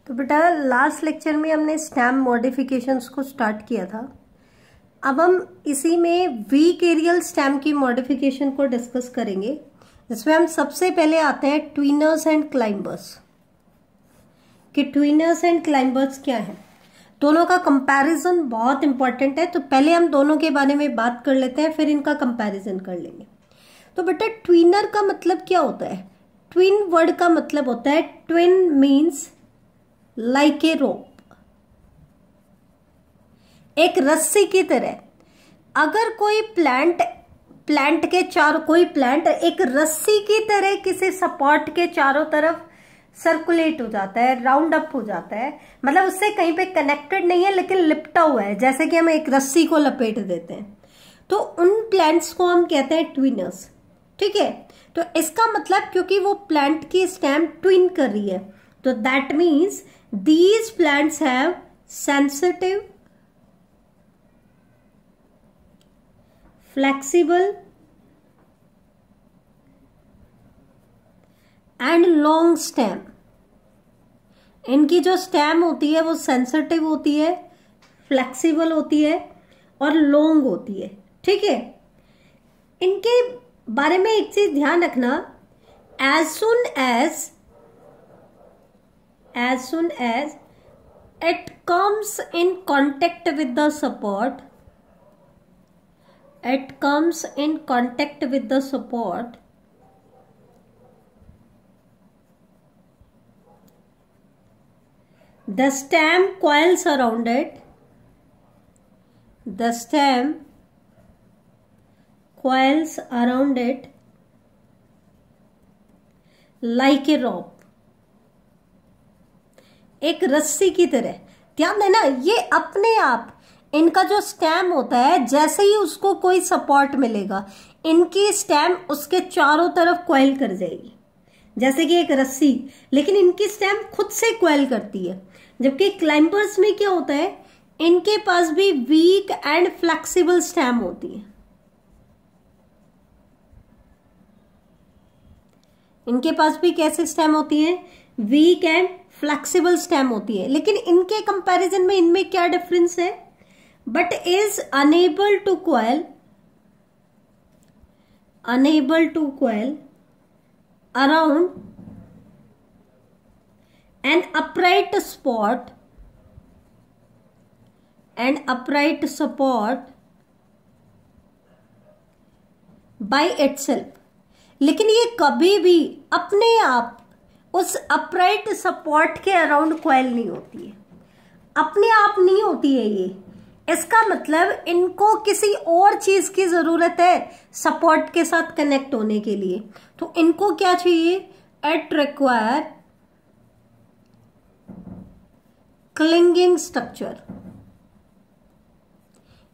तो बेटा last lecture में हमने स्टेम मॉडिफिकेशंस को स्टार्ट किया था। अब हम इसी में वीक एरियल स्टेम की मॉडिफिकेशन को डिस्कस करेंगे, जिसमें हम सबसे पहले आते हैं ट्विनर्स एंड क्लाइंबर्स। कि ट्विनर्स एंड क्लाइंबर्स क्या है, दोनों का कंपैरिजन बहुत इंपॉर्टेंट है। तो पहले हम दोनों के बारे में बात कर लेते हैं, फिर इनका कंपैरिजन कर लेंगे। तो बेटा ट्विनर का मतलब क्या होता है? ट्विन वर्ड का मतलब होता है, ट्विन मीन्स लाइक ए रोप, एक रस्सी की तरह। अगर कोई प्लांट के चारों, कोई प्लांट एक रस्सी की तरह किसी सपोर्ट के चारों तरफ सर्कुलेट हो जाता है, राउंड अप हो जाता है, मतलब उससे कहीं पे कनेक्टेड नहीं है लेकिन लिपटा हुआ है, जैसे कि हम एक रस्सी को लपेट देते हैं, तो उन प्लांट्स को हम कहते हैं ट्विनर्स। ठीक है, तो इसका मतलब क्योंकि वो प्लांट की स्टेम ट्विन कर रही है, तो that means these plants have sensitive, flexible and long stem। इनकी जो स्टेम होती है वो सेंसिटिव होती है, फ्लेक्सिबल होती है और लॉन्ग होती है। ठीक है, इनके बारे में एक चीज ध्यान रखना, as soon as it comes in contact with the support, the stem coils around it, like a rope, एक रस्सी की तरह। ध्यान देना, ये अपने आप इनका जो स्टेम होता है, जैसे ही उसको कोई सपोर्ट मिलेगा, इनकी स्टेम उसके चारों तरफ क्वाइल कर जाएगी, जैसे कि एक रस्सी, लेकिन इनकी स्टेम खुद से क्वाइल करती है। जबकि क्लाइंबर्स में क्या होता है, इनके पास भी वीक एंड फ्लेक्सिबल स्टेम होती है। इनके पास भी कैसे स्टेम होती है? वीक एंड फ्लेक्सिबल स्टेम होती है। लेकिन इनके कंपैरिजन में इनमें क्या डिफरेंस है? But is unable to coil around an upright support by itself। लेकिन ये कभी भी अपने आप उस अपराइट सपोर्ट के अराउंड क्वाइल नहीं होती है, अपने आप नहीं होती है ये। इसका मतलब इनको किसी और चीज की जरूरत है सपोर्ट के साथ कनेक्ट होने के लिए। तो इनको क्या चाहिए? It require clinging structure.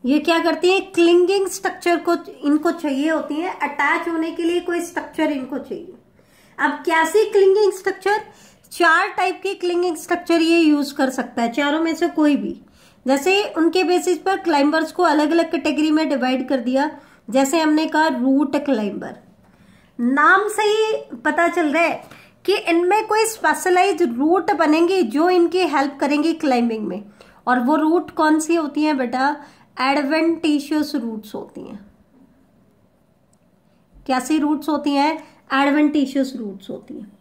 ये क्या करती है? क्लिंगिंग स्ट्रक्चर को इनको चाहिए होती है, अटैच होने के लिए कोई स्ट्रक्चर इनको चाहिए। अब कैसी क्लिंगिंग स्ट्रक्चर? 4 टाइप की क्लिंगिंग स्ट्रक्चर ये यूज कर सकता है, चारों में से कोई भी। जैसे उनके बेसिस पर क्लाइंबर्स को अलग अलग कैटेगरी में डिवाइड कर दिया। जैसे हमने कहा रूट क्लाइंबर, नाम से ही पता चल रहा है कि इनमें कोई स्पेशलाइज्ड रूट बनेंगे जो इनकी हेल्प करेंगी क्लाइंबिंग में। और वो रूट कौन सी होती है बेटा? एडवेंटिशियस रूट्स होती हैं। कैसी रूट्स होती हैं? एडवेंटिशियस रूट्स होती हैं।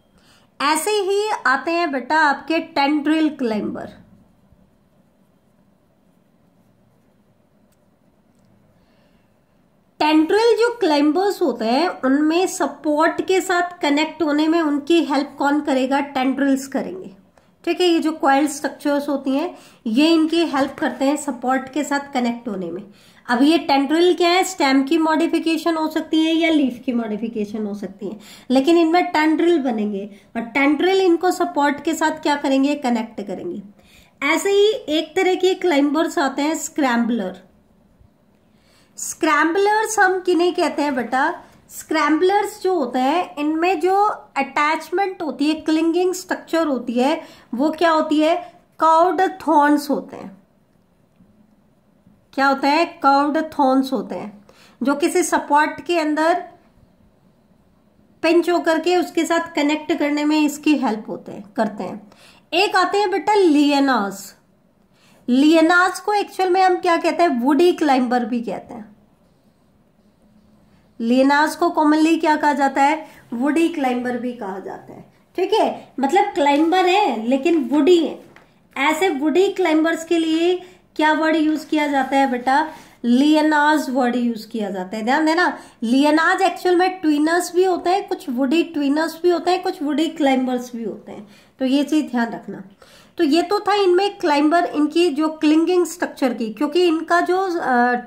ऐसे ही आते हैं बेटा आपके टेंड्रिल क्लाइंबर। टेंड्रिल जो क्लाइंबर्स होते हैं, उनमें सपोर्ट के साथ कनेक्ट होने में उनकी हेल्प कौन करेगा? टेंड्रिल्स करेंगे। ठीक है, ये जो कॉइल स्ट्रक्चर्स होती हैं, ये इनकी हेल्प करते हैं सपोर्ट के साथ कनेक्ट होने में। अब ये टेंड्रिल क्या है? स्टेम की मॉडिफिकेशन हो सकती है या लीफ की मॉडिफिकेशन हो सकती है, लेकिन इनमें टेंड्रिल बनेंगे और टेंड्रिल इनको सपोर्ट के साथ क्या करेंगे? कनेक्ट करेंगे। ऐसे ही एक तरह के क्लाइंबर्स आते हैं स्क्रैम्बलर्स हम किन्हें कहते हैं बेटा? स्क्रैम्बलर्स जो होते हैं, इनमें जो अटैचमेंट होती है, क्लिंगिंग स्ट्रक्चर होती है, वो क्या होती है? कर्व्ड थॉर्न्स होते हैं। क्या होता है? कर्व्ड थॉर्न्स होते हैं, जो किसी सपोर्ट के अंदर पिंच होकर के उसके साथ कनेक्ट करने में इसकी हेल्प करते हैं। एक आते हैं बेटा लियनाज। लियनाज को एक्चुअल में हम क्या कहते हैं, वुडी क्लाइंबर भी कहते हैं। लियनाज को कॉमनली क्या कहा जाता है, वुडी क्लाइंबर भी कहा जाता है। ठीक है, मतलब क्लाइंबर है लेकिन वुडी है। ऐसे वुडी क्लाइंबर्स के लिए क्या वर्ड यूज किया जाता है बेटा, लियनाज वर्ड यूज किया जाता है। ध्यान देना, लियनाज एक्चुअल में ट्विनर्स भी होते हैं, कुछ वुडी ट्विनर्स भी होते हैं, कुछ वुडी क्लाइंबर्स भी होते हैं, तो ये चीज ध्यान रखना। तो ये तो था इनमें क्लाइंबर, इनकी जो क्लिंगिंग स्ट्रक्चर की, क्योंकि इनका जो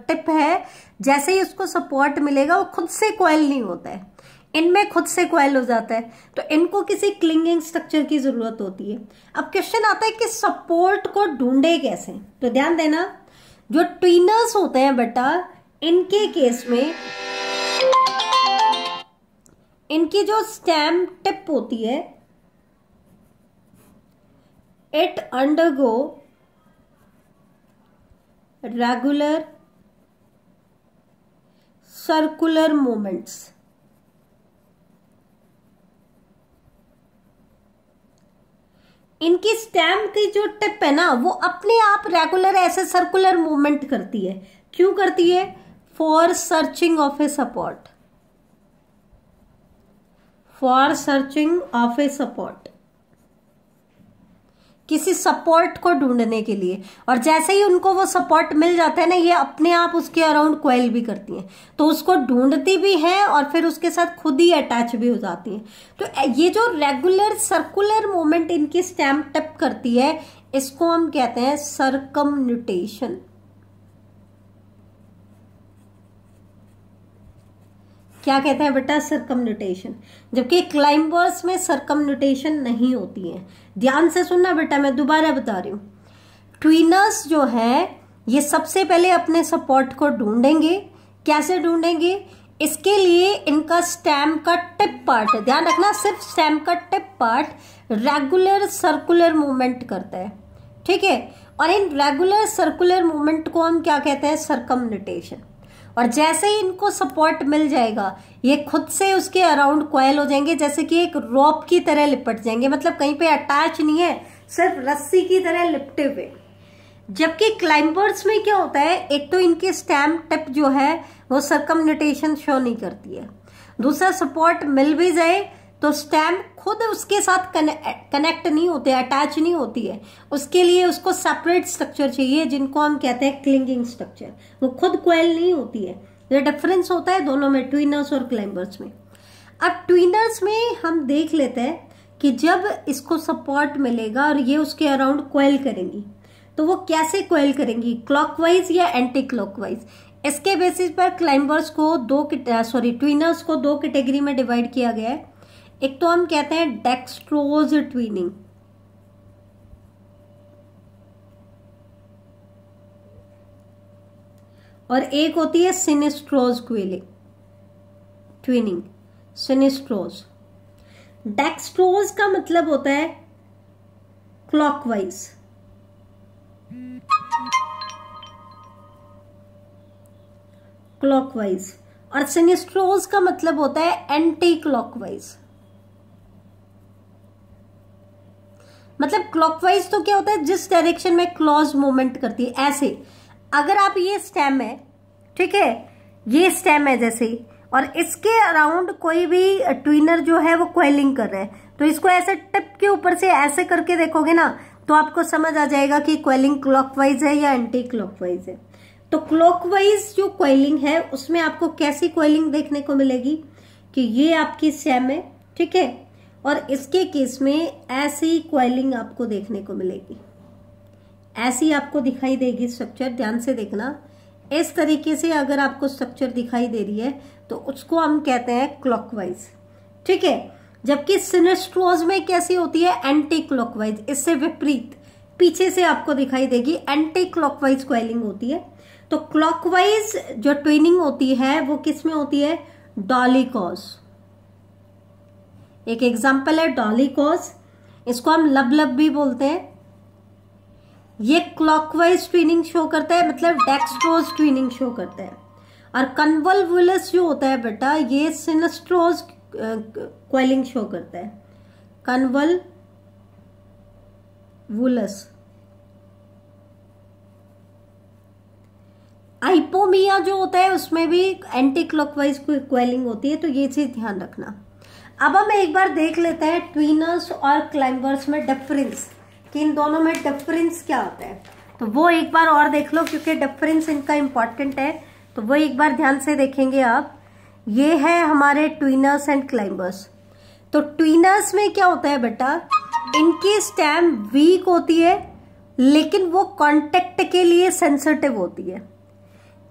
टिप है जैसे ही उसको सपोर्ट मिलेगा वो खुद से कॉइल नहीं होता है, इनमें खुद से कॉइल हो जाता है, तो इनको किसी क्लिंगिंग स्ट्रक्चर की जरूरत होती है। अब क्वेश्चन आता है कि सपोर्ट को ढूंढे कैसे, तो ध्यान देना, जो ट्विनर्स होते हैं बेटा, इनके केस में इनकी जो स्टेम टिप होती है, it undergo regular circular movements. इनकी स्टेम की जो टिप है ना, वो अपने आप रेगुलर ऐसे सर्कुलर मूवमेंट करती है। क्यों करती है, for searching of a support, for searching of a support, किसी सपोर्ट को ढूंढने के लिए। और जैसे ही उनको वो सपोर्ट मिल जाता है ना, ये अपने आप उसके अराउंड कॉइल भी करती हैं, तो उसको ढूंढती भी हैं और फिर उसके साथ खुद ही अटैच भी हो जाती हैं। तो ये जो रेगुलर सर्कुलर मूवमेंट इनकी स्टेम टिप करती है, इसको हम कहते हैं सर्कमन्यूटेशन। क्या कहते हैं बेटा, सर्कमन्यूटेशन। जबकि क्लाइंबर्स में सर्कमन्यूटेशन नहीं होती है। ध्यान से सुनना बेटा, मैं दोबारा बता रही हूं। ट्विनर्स जो है ये सबसे पहले अपने सपोर्ट को ढूंढेंगे। कैसे ढूंढेंगे, इसके लिए इनका स्टेम का टिप पार्ट, ध्यान रखना, सिर्फ स्टेम का tip part regular circular movement करता है। ठीक है, और इन रेगुलर सर्कुलर मूवमेंट को हम क्या कहते हैं, सर्कमन्यूटेशन। और जैसे ही इनको सपोर्ट मिल जाएगा, ये खुद से उसके अराउंड कॉइल हो जाएंगे, जैसे कि एक रोप की तरह लिपट जाएंगे, मतलब कहीं पे अटैच नहीं है, सिर्फ रस्सी की तरह लिपटे हुए। जबकि क्लाइंबर्स में क्या होता है, एक तो इनकी स्टेम टिप जो है वो सर्कमन्यूटेशन शो नहीं करती है, दूसरा सपोर्ट मिल भी जाए तो स्टेम खुद उसके साथ कनेक्ट नहीं होते, अटैच नहीं होती है। उसके लिए उसको सेपरेट स्ट्रक्चर चाहिए, जिनको हम कहते हैं क्लिंगिंग स्ट्रक्चर। वो खुद कॉइल नहीं होती है। ये डिफरेंस होता है दोनों में, ट्विनर्स और क्लाइंबर्स में। अब ट्विनर्स में हम देख लेते हैं कि जब इसको सपोर्ट मिलेगा और ये उसके अराउंड कॉइल करेंगी, तो वो कैसे कॉइल करेंगी, क्लॉकवाइज या एंटी क्लॉकवाइज। इसके बेसिस पर क्लाइंबर्स को ट्विनर्स को दो कैटेगरी में डिवाइड किया गया है। एक तो हम कहते हैं डेक्स्ट्रोज ट्विनिंग, और एक होती है सिनिस्ट्रोज ट्विनिंग, सिनिस्ट्रोज। डेक्स्ट्रोज का मतलब होता है क्लॉकवाइज, क्लॉकवाइज, और सिनिस्ट्रोज का मतलब होता है एंटी क्लॉकवाइज। मतलब क्लॉकवाइज तो क्या होता है, जिस डायरेक्शन में क्लॉज मूवमेंट करती है। ऐसे अगर आप, ये स्टेम है, ठीक है, ये स्टेम है जैसे, और इसके अराउंड कोई भी ट्विनर जो है वो कॉइलिंग कर रहा है, तो इसको ऐसे टिप के ऊपर से ऐसे करके देखोगे ना, तो आपको समझ आ जाएगा कि कॉइलिंग क्लॉकवाइज है या एंटी क्लॉकवाइज है। तो क्लॉकवाइज जो कॉइलिंग है, उसमें आपको कैसी कॉइलिंग देखने को मिलेगी कि ये आपकी स्टेम है, ठीक है, और इसके केस में ऐसी कॉइलिंग आपको देखने को मिलेगी, ऐसी आपको दिखाई देगी स्ट्रक्चर। ध्यान से देखना, इस तरीके से अगर आपको स्ट्रक्चर दिखाई दे रही है तो उसको हम कहते हैं क्लॉकवाइज, ठीक है। जबकि सिनिस्ट्रोज में कैसी होती है, एंटी क्लॉकवाइज, इससे विपरीत पीछे से आपको दिखाई देगी, एंटी क्लॉकवाइज कॉइलिंग होती है। तो क्लॉकवाइज जो ट्विनिंग होती है वो किस में होती है, डॉलीकॉज। एक एग्जाम्पल है डॉलीकॉज, इसको हम लबलब भी बोलते हैं। ये क्लॉकवाइज ट्विनिंग शो करता है, मतलब डेक्स्ट्रोज ट्विनिंग शो करता है। और कन्वोल्वुलस जो होता है बेटा, ये सिनिस्ट्रोज कॉइलिंग शो करता है, कन्वोल्वुलस वुलस। हाइपोमिया जो होता है उसमें भी एंटी क्लॉकवाइज क्वेलिंग होती है, तो ये चीज ध्यान रखना। अब हम एक बार देख लेते हैं ट्विनर्स और क्लाइंबर्स में डिफरेंस, कि इन दोनों में डिफरेंस क्या होता है। तो वो एक बार और देख लो, क्योंकि डिफरेंस इनका इंपॉर्टेंट है, तो वो एक बार ध्यान से देखेंगे आप। ये है हमारे ट्विनर्स एंड क्लाइंबर्स। तो ट्विनर्स में क्या होता है बेटा, इनकी स्टेम वीक होती है लेकिन वो कांटेक्ट के लिए सेंसिटिव होती है।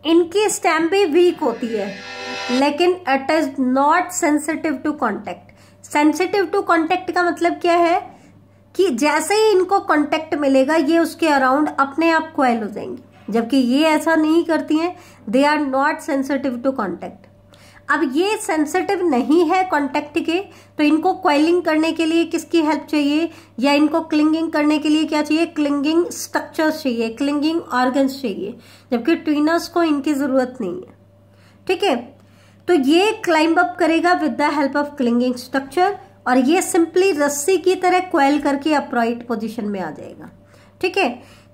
इनकी स्टेम भी वीक होती है लेकिन it is not sensitive to contact. Sensitive to contact का मतलब क्या है कि जैसे ही इनको कांटेक्ट मिलेगा ये उसके अराउंड अपने आप कॉइल हो जाएंगी, जबकि ये ऐसा नहीं करती हैं। They are not sensitive to contact. अब ये सेंसिटिव नहीं है कांटेक्ट के, तो इनको कॉइलिंग करने के लिए किसकी हेल्प चाहिए, या इनको क्लिंगिंग करने के लिए क्या चाहिए, क्लिंगिंग स्ट्रक्चर्स चाहिए, क्लिंगिंग ऑर्गन्स चाहिए, जबकि ट्विनर्स को इनकी जरूरत नहीं है। ठीक है, तो ये क्लाइंब अप करेगा with the help of clinging structure, और ये सिंपली रस्सी की तरह क्वेल करके अपराइट पोजीशन में आ जाएगा। ठीक है,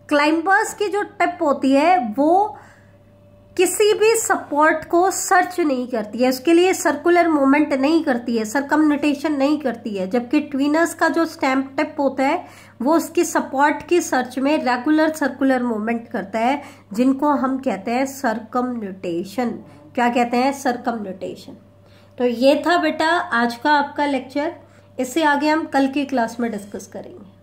क्लाइंबर्स की जो टिप होती है वो किसी भी सपोर्ट को सर्च नहीं करती है, उसके लिए सर्कुलर मूवमेंट नहीं करती है, सरकमनिटेशन नहीं करती है, जबकि ट्विनर्स का जो स्टैम्प टिप होता है वो उसकी सपोर्ट की सर्च में रेगुलर सर्कुलर मूवमेंट करता है, जिनको हम कहते हैं सरकमन्यूटेशन। क्या कहते हैं, सरकमन्यूटेशन। तो ये था बेटा आज का आपका लेक्चर, इससे आगे हम कल की क्लास में डिस्कस करेंगे।